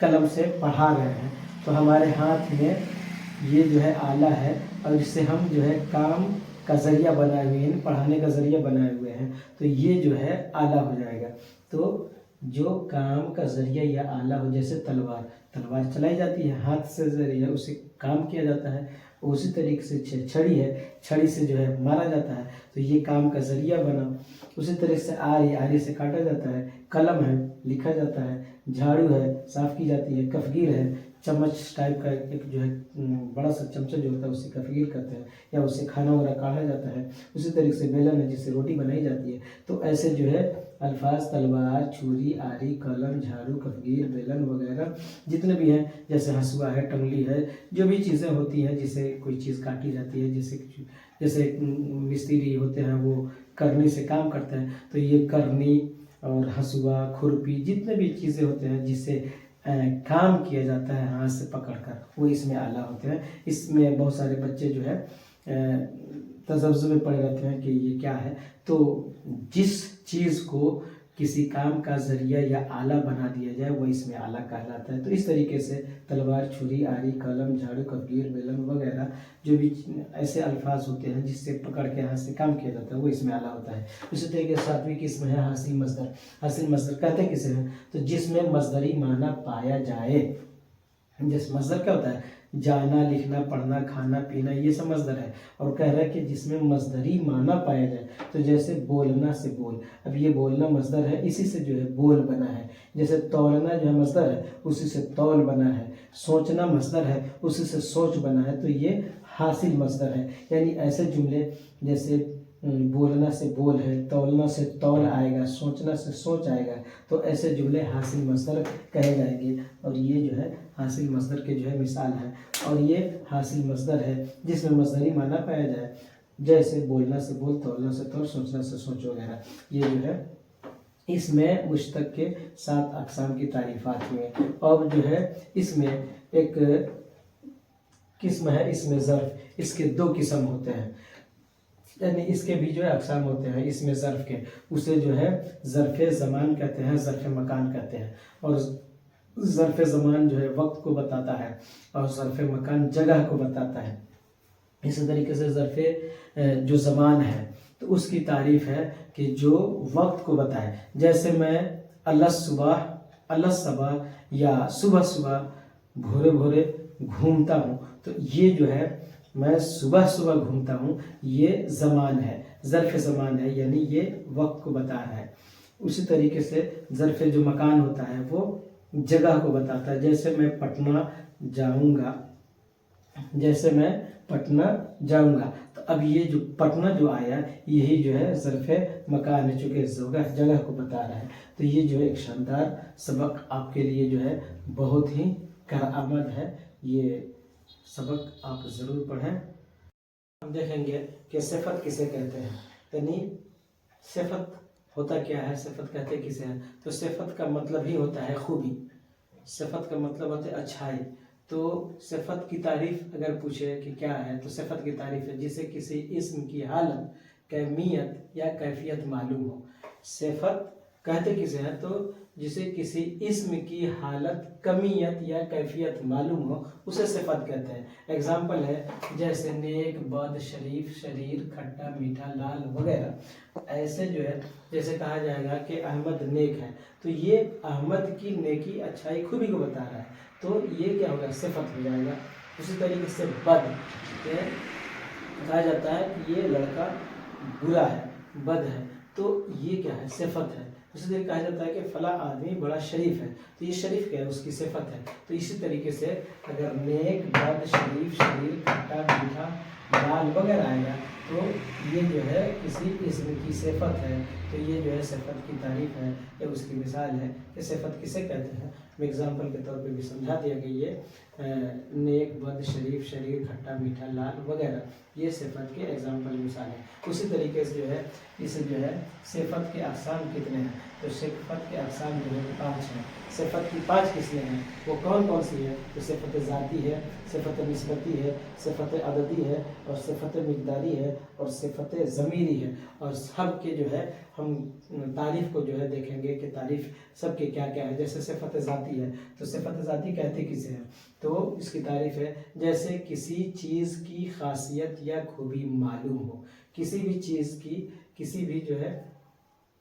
قلم سے پڑھا رہے ہیں تو ہمارے ہاتھ میں یہ جو ہے آلہ ہے اور اس سے ہم جو ہے کام کا ذریعہ بنائے ہوئے ہیں، پڑھانے کا ذریعہ بنائے ہوئے ہیں، تو یہ جو ہے آلہ ہو جائے گا۔ تو جو کام کا ذریعہ یا آلہ ہو، جیسے تلوار چلائی جاتی ہے ہاتھ سے ذریعہ، اسے کام کیا جاتا ہے، اسی طریقے سے چھڑی ہے، چھڑی سے جو ہے مارا جاتا ہے تو یہ کام کا ذریعہ بنا۔ اسی طریقے سے آری سے کاٹا جاتا ہے، قلم ہے لکھا جاتا ہے، جھاڑو ہے صاف کی جاتی ہے، کفگیر ہے چمچ ٹائپ کا ایک جو ہے بڑا سا چمچہ جو ہوتا ہے اسے کفگیر کرتے ہیں یا اس سے کھانا وغیرہ کاٹا جاتا ہے۔ اسی طریقے سے بیلن ہے جس سے روٹی بنائی جاتی ہے۔ تو ایسے جو ہے الفاظ تلوار، چھری، آری، قلم، جھاڑو، کفگیر، بیلن وغیرہ جتنے بھی ہیں، جیسے ہسوا ہے، ٹنگلی ہے، جو بھی چیزیں ہوتی ہیں جس سے کوئی چیز کاٹی جاتی ہے، جیسے مستری ہوتے ہیں وہ کرنی سے کام کرتے ہیں، تو یہ کرنی اور ہسوا، کھرپی، جتنے بھی چیزیں ہوتے ہیں جس سے کام کیا جاتا ہے ہاتھ سے پکڑ کر، وہ اس میں آلہ ہوتے ہیں۔ اس میں بہت سارے بچے جو ہے تذبذب میں پڑے رہتے ہیں کہ یہ کیا ہے۔ تو جس چیز کو کسی کام کا ذریعہ یا آلہ بنا دیا جائے وہ اس میں آلہ کہلاتا ہے۔ تو اس طریقے سے تلوار، چھری، آری، قلم، جھاڑو، کفگیر، بیلن وغیرہ جو بھی ایسے الفاظ ہوتے ہیں جس سے پکڑ کے ہاتھ سے کام کیا جاتا ہے وہ اس میں آلہ ہوتا ہے۔ اسی طریقے سے 7ویں قسم ہے حاصل مصدر۔ حاصل مصدر کہتے ہیں کسے ہیں؟ تو جس میں مصدری معنی پایا جائے۔ جس مصدر کیا ہوتا ہے؟ جانا، لکھنا، پڑھنا، کھانا، پینا، یہ سب مصدر ہے۔ اور کہہ رہا ہے کہ جس میں مصدری معنی پایا جائے، تو جیسے بولنا سے بول، اب یہ بولنا مصدر ہے، اسی سے جو ہے بول بنا ہے۔ جیسے تولنا جو ہے مصدر ہے، اسی سے تول بنا ہے۔ سوچنا مصدر ہے، اسی سے سوچ بنا ہے، تو یہ حاصل مصدر ہے۔ یعنی ایسے جملے جیسے بولنا سے بول ہے، تولنا سے تول آئے گا، سوچنا سے سوچ آئے گا، تو ایسے جملے حاصل مصدر کہے جائیں گے۔ اور یہ جو ہے حاصل مصدر کے جو ہے مثال ہے۔ اور یہ حاصل مصدر ہے جس میں مصدری معنی پایا جائے، جیسے بولنا سے بول، تولنا سے تول، سوچنا سے سوچ وغیرہ۔ یہ جو ہے اس میں مشتق کے 7 اقسام کی تعریفات ہوئے۔ اور جو ہے اس میں ایک قسم ہے اس میں ظرف، اس کے 2 قسم ہوتے ہیں، یعنی اس کے بھی جو ہے اقسام ہوتے ہیں اس میں ظرف کے۔ اسے جو ہے ظرف زمان کہتے ہیں، ظرف مکان کہتے ہیں۔ اور ظرف زمان جو ہے وقت کو بتاتا ہے اور ظرف مکان جگہ کو بتاتا ہے۔ اسی طریقے سے ظرف جو زمان ہے تو اس کی تعریف ہے کہ جو وقت کو بتائے، جیسے میں اللہ صبح یا صبح صبح بھورے بھورے گھومتا ہوں، تو یہ جو ہے میں صبح صبح گھومتا ہوں، یہ زمان ہے، ظرف زمان ہے، یعنی یہ وقت کو بتا رہا ہے۔ اسی طریقے سے ظرف جو مکان ہوتا ہے وہ جگہ کو بتاتا ہے، جیسے میں پٹنہ جاؤں گا، تو اب یہ جو پٹنہ جو آیا یہی جو ہے ظرف مکان ہے، چونکہ جگہ کو بتا رہا ہے۔ تو یہ جو ہے ایک شاندار سبق آپ کے لیے جو ہے بہت ہی کارآمد ہے، یہ سبق آپ ضرور پڑھیں۔ ہم دیکھیں گے کہ صفت کسے کہتے ہیں، یعنی صفت ہوتا کیا ہے، صفت کہتے کسے ہیں؟ تو صفت کا مطلب ہی ہوتا ہے خوبی، صفت کا مطلب ہوتا ہے اچھائی۔ تو صفت کی تعریف اگر پوچھے کہ کیا ہے، تو صفت کی تعریف ہے جسے کسی اسم کی حالت، کمیت یا کیفیت معلوم ہو۔ صفت کہتے کسے ہیں؟ تو جسے کسی اسم کی حالت، کمیت یا کیفیت معلوم ہو اسے صفت کہتے ہیں۔ اگزامپل ہے جیسے نیک، بد، شریف، شریر، کھٹا، میٹھا، لال وغیرہ۔ ایسے جو ہے جیسے کہا جائے گا کہ احمد نیک ہے، تو یہ احمد کی نیکی، اچھائی، خوبی کو بتا رہا ہے، تو یہ کیا ہوگا؟ صفت ہو جائے گا۔ اسی طریقے سے بد کہا جاتا ہے کہ یہ لڑکا برا ہے، بد ہے، تو یہ کیا ہے؟ صفت ہے۔ اسی طریقے کہا جاتا ہے کہ فلاں آدمی بڑا شریف ہے، تو یہ شریف کیا ہے؟ اس کی صفت ہے۔ تو اسی طریقے سے اگر نیک، بد، شریف، شریر، کھٹا، میٹھا، لال وغیرہ آئے گا تو یہ جو ہے کسی اسم کی صفت ہے، تو یہ جو ہے صفت کی تعریف ہے یا اس کی مثال ہے کہ صفت کسے کہتے ہیں۔ میں اگزامپل کے طور پہ بھی سمجھا دیا کہ یہ نیک، بد، شریف، شریر، کھٹا، میٹھا، لال وغیرہ یہ صفت کے اگزامپل مثال ہے۔ اسی طریقے سے جو ہے اسے جو ہے صفت کے اقسام کتنے ہیں؟ تو صفت کے اقسام جو ہے 5 ہیں۔ صفت کی 5 قسمیں ہیں، وہ کون کون سی ہیں؟ تو صفت ذاتی ہے، صفت نسبتی ہے، صفت عددی ہے، اور صفت مقداری ہے، اور صفت ضمیری ہے۔ اور سب کے جو ہے ہم تعریف کو جو ہے دیکھیں گے کہ تعریف سب کے کیا کیا ہے. جیسے صفت ذاتی ہے تو صفت ذاتی کہتے کسے ہیں؟ تو اس کی تعریف ہے جیسے کسی چیز کی خاصیت یا خوبی معلوم ہو. کسی بھی چیز کی کسی بھی جو ہے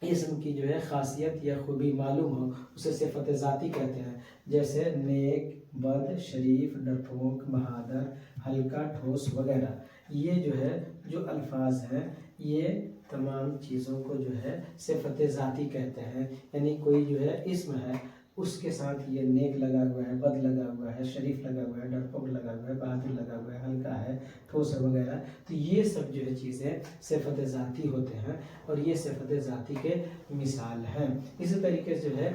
اسم کی جو ہے خاصیت یا خوبی معلوم ہو اسے صفت ذاتی کہتے ہیں. جیسے نیک، بد، شریف، ڈرپوک، بہادر، ہلکا، ٹھوس وغیرہ. یہ جو ہے جو الفاظ ہیں یہ تمام چیزوں کو جو ہے صفت ذاتی کہتے ہیں. یعنی کوئی جو ہے اسم ہے اس کے ساتھ یہ نیک لگا ہوا ہے، بد لگا ہوا ہے، شریف لگا ہوا ہے، ڈرپوک لگا ہوا ہے، بہادر لگا ہوا ہے، ہلکا ہے، ٹھوس ہے وغیرہ. تو یہ سب جو ہے چیزیں صفت ذاتی ہوتے ہیں اور یہ صفت ذاتی کے مثال ہیں. اسی طریقے سے جو ہے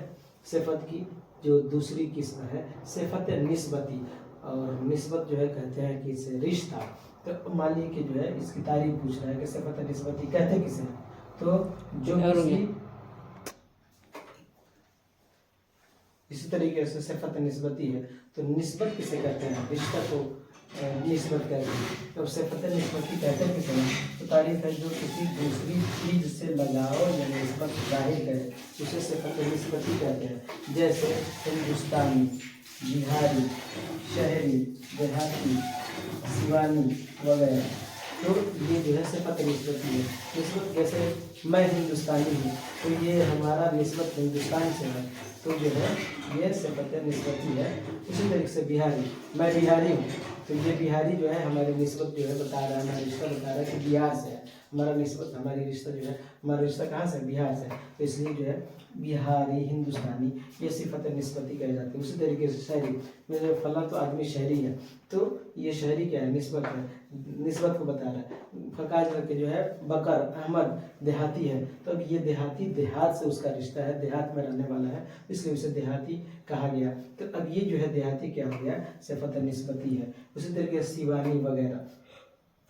صفت کی جو دوسری قسم ہے صفت نسبتی. اور نسبت جو ہے کہتے ہیں کہ اسے رشتہ. تو مان لیے کہ جو ہے اس کی تعریف پوچھ رہا ہے کہ صفت نسبتی کہتے کسے ہیں؟ تو جو کسی اسی طریقے سے صفت نسبتی ہے تو نسبت کسے کہتے ہیں؟ رشتہ کو نسبت کہتے ہیں. تو صفت نسبتی کہتے کسے ہیں؟ تو تعریف ہے جو کسی دوسری چیز سے لگاؤ یا نسبت ظاہر کرے اسے صفت نسبتی کہتے ہیں. جیسے ہندوستانی، بہاری، شہری، دیہاتی، سیوانی وغیرہ. تو یہ جو ہے صفت نسبتی ہے. نسبت جیسے میں ہندوستانی ہوں تو یہ ہمارا نسبت ہندوستان سے ہے تو جو ہے یہ صفت نسبتی ہے. اسی طریقے سے بہاری، میں بہاری ہوں تو یہ بہاری جو ہے ہماری نسبت جو ہے بتا رہا ہے، ہمارا رشتہ بتا رہا ہے کہ بہار سے ہے. ہمارا نسبت ہماری رشتہ جو ہے ہمارا رشتہ کہاں سے؟ بہار سے. تو اس لیے جو ہے بہاری، ہندوستانی یہ صفت نسبتی کہی جاتی ہے. اسی طریقے سے شہری، میں فلاں تو آدمی شہری ہے تو یہ شہری کیا ہے؟ نسبت ہے، نسبت کو بتا رہا ہے. فقاج کے جو ہے بکر، احمد دیہاتی ہے تو اب یہ دیہاتی دیہات سے اس کا رشتہ ہے، دیہات میں رہنے والا ہے اس لیے اسے دیہاتی کہا گیا. تو اب یہ جو ہے دیہاتی کیا ہو گیا؟ صفت نسبتی ہے. اسی طریقے سے سیوانی وغیرہ.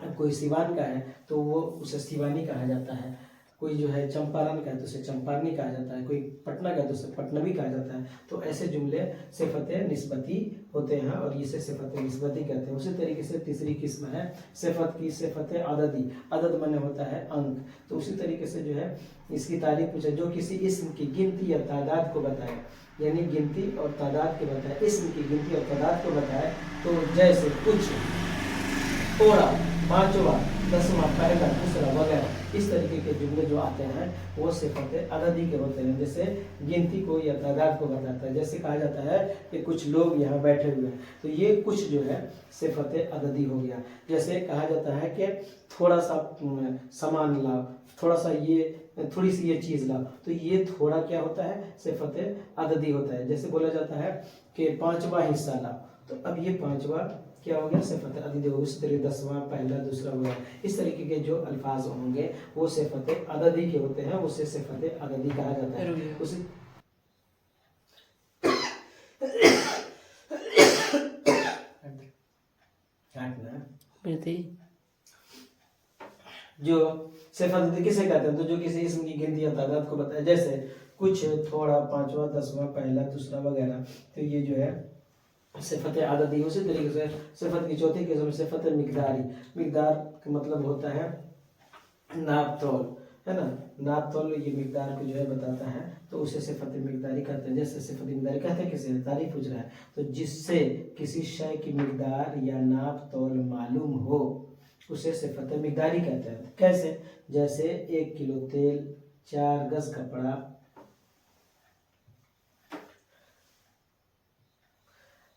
اب کوئی سیوان کا ہے تو وہ اسے سیوانی کہا جاتا ہے. کوئی جو ہے چمپارن کا ہے تو اسے چمپارنی کہا جاتا ہے. کوئی پٹنہ کا ہے تو اسے پٹنوی کہا جاتا ہے. تو ایسے جملے صفت نسبتی ہوتے ہیں اور اسے صفت نسبتی کہتے ہیں. اسی طریقے سے تیسری قسم ہے صفت کی صفت عددی. عدد معنی ہوتا ہے انک. تو اسی طریقے سے جو ہے اس کی تعریف پوچھے جو کسی اسم کی گنتی یا تعداد کو بتائے. یعنی گنتی اور تعداد کے بتائے، اسم کی گنتی اور تعداد کو بتائے. تو جیسے کچھ، تھوڑا، پانچواں، دسواں، پہلا، دوسرا وغیرہ اس طریقے کے جملے جو آتے ہیں وہ صفت عددی کے ہوتے ہیں. جیسے گنتی کو یا تعداد کو بتاتا ہے. جیسے کہا جاتا ہے کہ کچھ لوگ یہاں بیٹھے ہوئے ہیں تو یہ کچھ جو ہے صفت عددی ہو گیا. جیسے کہا جاتا ہے کہ تھوڑا سا سامان لاؤ، تھوڑا سا تھوڑی سی یہ چیز لاؤ تو یہ تھوڑا کیا ہوتا ہے؟ صفت عددی ہوتا ہے. جیسے بولا جاتا ہے کہ 5واں حصہ لاؤ تو اب یہ 5واں کیا ہو گیا؟ صفت عددی ہو گیا. اس طریقے 10واں، پہلا، دوسرا وغیرہ اس طریقے کے جو الفاظ ہوں گے وہ صفت عددی کے ہوتے ہیں، اسے صفت عددی کہا جاتا ہے. اسی جو صفت عددی کسے کہتے ہیں؟ تو جو کسی اسم کی گنتی یا تعداد کو بتائے. جیسے کچھ، تھوڑا، پانچواں، دسواں، پہلا، دوسرا وغیرہ. تو یہ جو ہے صفت عددی. اسی طریقے سے صفت کی چوتھی قسم صفت مقداری. مقدار کا مطلب ہوتا ہے ناپ تول، ہے نا. ناپ تول یہ مقدار کو جو ہے بتاتا ہے تو اسے صفت مقداری کہتے ہیں. جیسے صفت مقداری کہتے ہیں کسے؟ تعریف پوچھ رہا ہے تو جس سے کسی شے کی مقدار یا ناپ تول معلوم ہو اسے صفت مقداری کہتے ہیں. کیسے؟ جیسے 1 کلو تیل، 4 گز کپڑا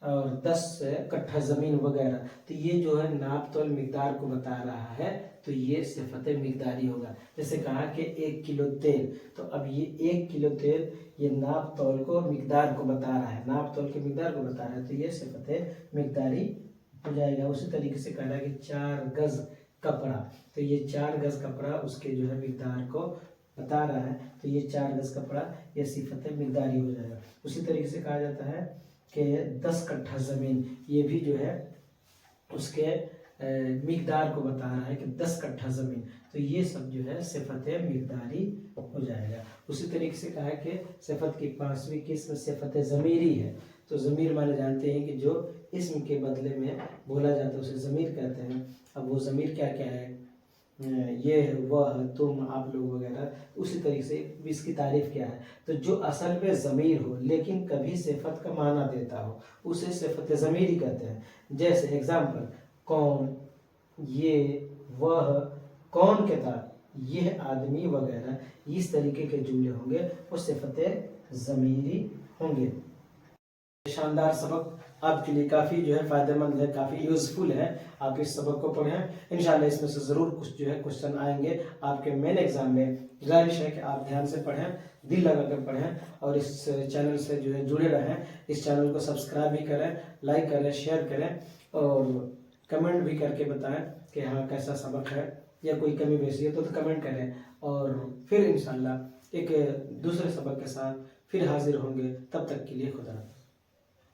اور 10 کٹھا زمین وغیرہ. تو یہ جو ہے ناپ تول مقدار کو بتا رہا ہے تو یہ صفت مقداری ہوگا. جیسے کہا کہ 1 کلو تیل تو اب یہ 1 کلو تیل یہ ناپ تول کو مقدار کو بتا رہا ہے، ناپ تول کی مقدار کو بتا رہا ہے تو یہ صفت مقداری ہو جائے گا. اسی طریقے سے کہا ہے کہ 4 گز کپڑا تو یہ 4 گز کپڑا اس کے جو ہے مقدار کو بتا رہا ہے تو یہ 4 گز کپڑا یہ صفت مقداری ہو جائے گا. اسی طریقے سے کہا جاتا ہے کہ 10 کٹھا زمین یہ بھی جو ہے اس کے مقدار کو بتا رہا ہے کہ 10 کٹھا زمین. تو یہ سب جو ہے صفت مقداری ہو جائے گا. اسی طریقے سے کہا ہے کہ صفت کی 5ویں قسم صفت ضمیری ہے. تو ضمیر مانے جانتے ہیں کہ جو اسم کے بدلے میں بولا جاتا ہے اسے ضمیر کہتے ہیں. اب وہ ضمیر کیا کیا ہے یہ وہ تم آپ لوگ وغیرہ، اسی طریقے سے اس کی تعریف کیا ہے؟ تو جو اصل میں ضمیر ہو لیکن کبھی صفت کا معنی دیتا ہو اسے صفت ضمیری کہتے ہیں. جیسے ایگزامپل کون، یہ، وہ، کون کتاب، یہ آدمی وغیرہ، اس طریقے کے جملے ہوں گے وہ صفت ضمیری ہوں گے. شاندار سبق آپ کے لیے کافی جو ہے فائدہ مند ہے، کافی یوزفل ہے. آپ اس سبق کو پڑھیں، انشاءاللہ اس میں سے ضرور کچھ جو ہے کوشچن آئیں گے آپ کے مین ایگزام میں. گزارش ہے کہ آپ دھیان سے پڑھیں، دل لگا کر پڑھیں، اور اس چینل سے جو ہے جڑے رہیں. اس چینل کو سبسکرائب بھی کریں، لائک کریں، شیئر کریں، اور کمنٹ بھی کر کے بتائیں کہ ہاں کیسا سبق ہے، یا کوئی کمی بیشی ہے تو کمنٹ کریں. اور پھر انشاءاللہ ایک دوسرے سبق کے ساتھ پھر حاضر ہوں گے. تب تک کے لیے خدا حافظ.